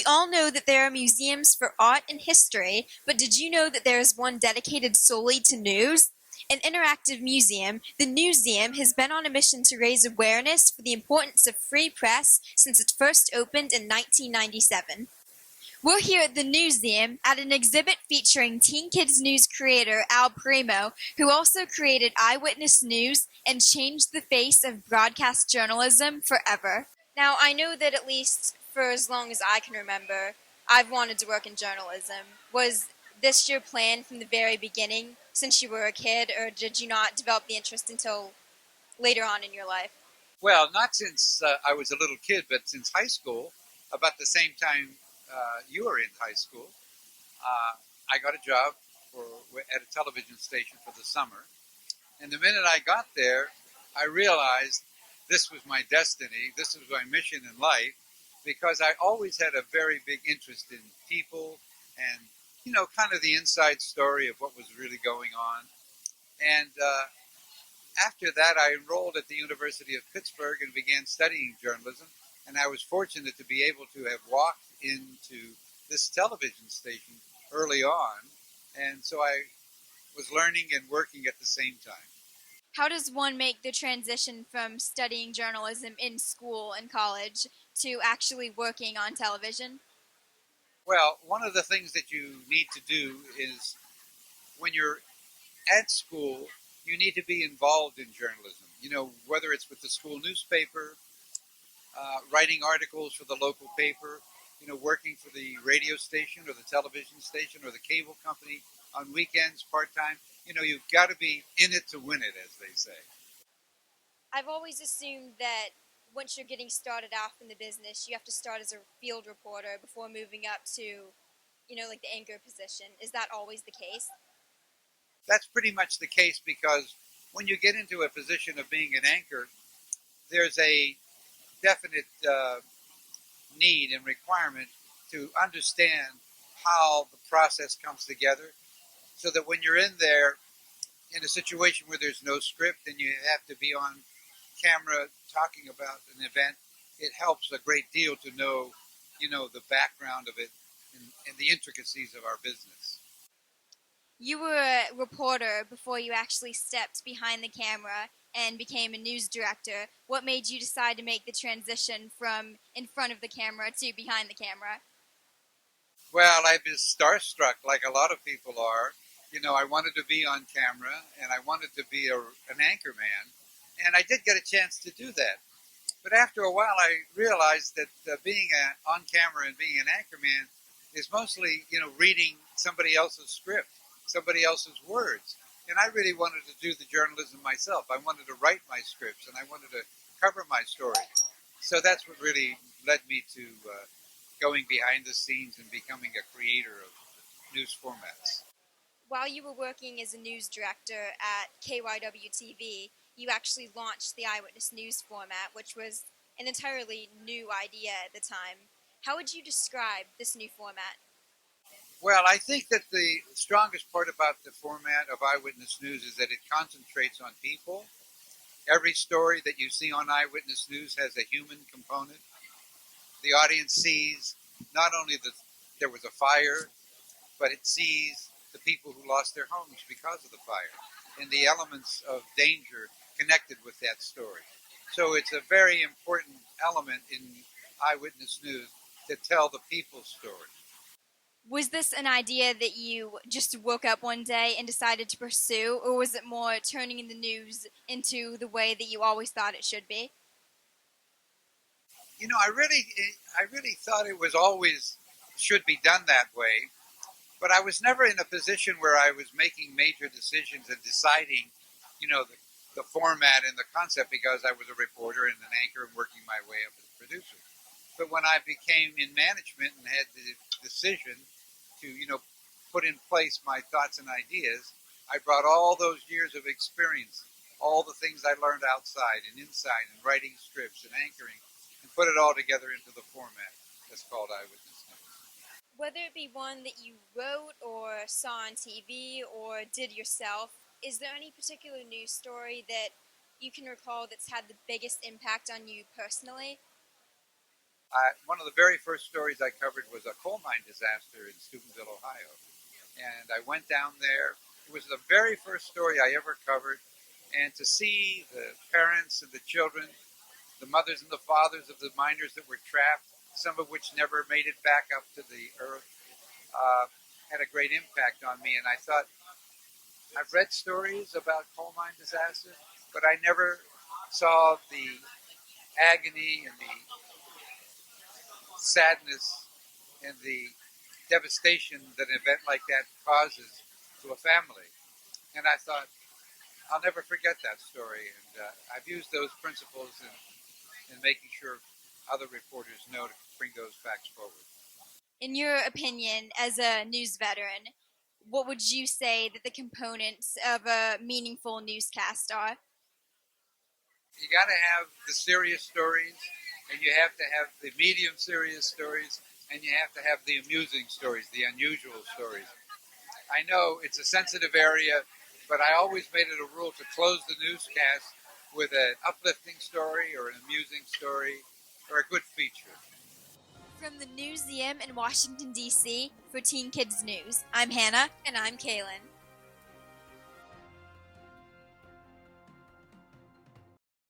We all know that there are museums for art and history, but did you know that there is one dedicated solely to news? An interactive museum, the Newseum has been on a mission to raise awareness for the importance of free press since it first opened in 1997. We're here at the Newseum at an exhibit featuring Teen Kids News creator Primo, who also created Eyewitness News and changed the face of broadcast journalism forever. Now, I know that at least for as long as I can remember, I've wanted to work in journalism. Was this your plan from the very beginning, since you were a kid, or did you not develop the interest until later on in your life? Well, not since I was a little kid, but since high school, about the same time you were in high school, I got a job at a television station for the summer. And the minute I got there, I realized this was my destiny, this was my mission in life, because I always had a very big interest in people and, kind of the inside story of what was really going on. And after that, I enrolled at the University of Pittsburgh and began studying journalism. And I was fortunate to be able to have walked into this television station early on. And so I was learning and working at the same time. How does one make the transition from studying journalism in school and college to actually working on television? Well, one of the things that you need to do is when you're at school, you need to be involved in journalism. Whether it's with the school newspaper, writing articles for the local paper, working for the radio station or the television station or the cable company on weekends, part-time. You've got to be in it to win it, as they say. I've always assumed that once you're getting started off in the business, you have to start as a field reporter before moving up to, like the anchor position. Is that always the case? That's pretty much the case because when you get into a position of being an anchor, there's a definite need and requirement to understand how the process comes together so that when you're in there in a situation where there's no script and you have to be on camera talking about an event, it helps a great deal to know, the background of it and the intricacies of our business. You were a reporter before you actually stepped behind the camera and became a news director. What made you decide to make the transition from in front of the camera to behind the camera? Well, I was starstruck like a lot of people are. I wanted to be on camera and I wanted to be an anchor man. And I did get a chance to do that. But after a while, I realized that being on camera and being an anchor man is mostly, reading somebody else's script, somebody else's words. And I really wanted to do the journalism myself. I wanted to write my scripts and I wanted to cover my story. So that's what really led me to going behind the scenes and becoming a creator of news formats. While you were working as a news director at KYW-TV, you actually launched the Eyewitness News format, which was an entirely new idea at the time. How would you describe this new format? Well, I think that the strongest part about the format of Eyewitness News is that it concentrates on people. Every story that you see on Eyewitness News has a human component. The audience sees not only that there was a fire, but it sees the people who lost their homes because of the fire and the elements of danger connected with that story. So it's a very important element in Eyewitness News to tell the people's story. Was this an idea that you just woke up one day and decided to pursue, or was it more turning the news into the way that you always thought it should be? I really thought it was always should be done that way, but I was never in a position where I was making major decisions and deciding, the format and the concept because I was a reporter and an anchor and working my way up as a producer. But when I became in management and had the decision to, put in place my thoughts and ideas, I brought all those years of experience, all the things I learned outside and inside and writing scripts and anchoring, and put it all together into the format that's called Eyewitness News. Whether it be one that you wrote or saw on TV or did yourself, is there any particular news story that you can recall that's had the biggest impact on you personally? One of the very first stories I covered was a coal mine disaster in Steubenville, Ohio. And I went down there. It was the very first story I ever covered. And to see the parents and the children, the mothers and the fathers of the miners that were trapped, some of which never made it back up to the earth, had a great impact on me. And I thought, I've read stories about coal mine disasters, but I never saw the agony and the sadness and the devastation that an event like that causes to a family. And I thought, I'll never forget that story. And I've used those principles in making sure other reporters know to bring those facts forward. In your opinion, as a news veteran, what would you say that the components of a meaningful newscast are? You got to have the serious stories, and you have to have the medium serious stories, and you have to have the amusing stories, the unusual stories. I know it's a sensitive area, but I always made it a rule to close the newscast with an uplifting story or an amusing story or a good feature. From the Newseum in Washington, D.C., for Teen Kids News, I'm Hannah. And I'm Cailin.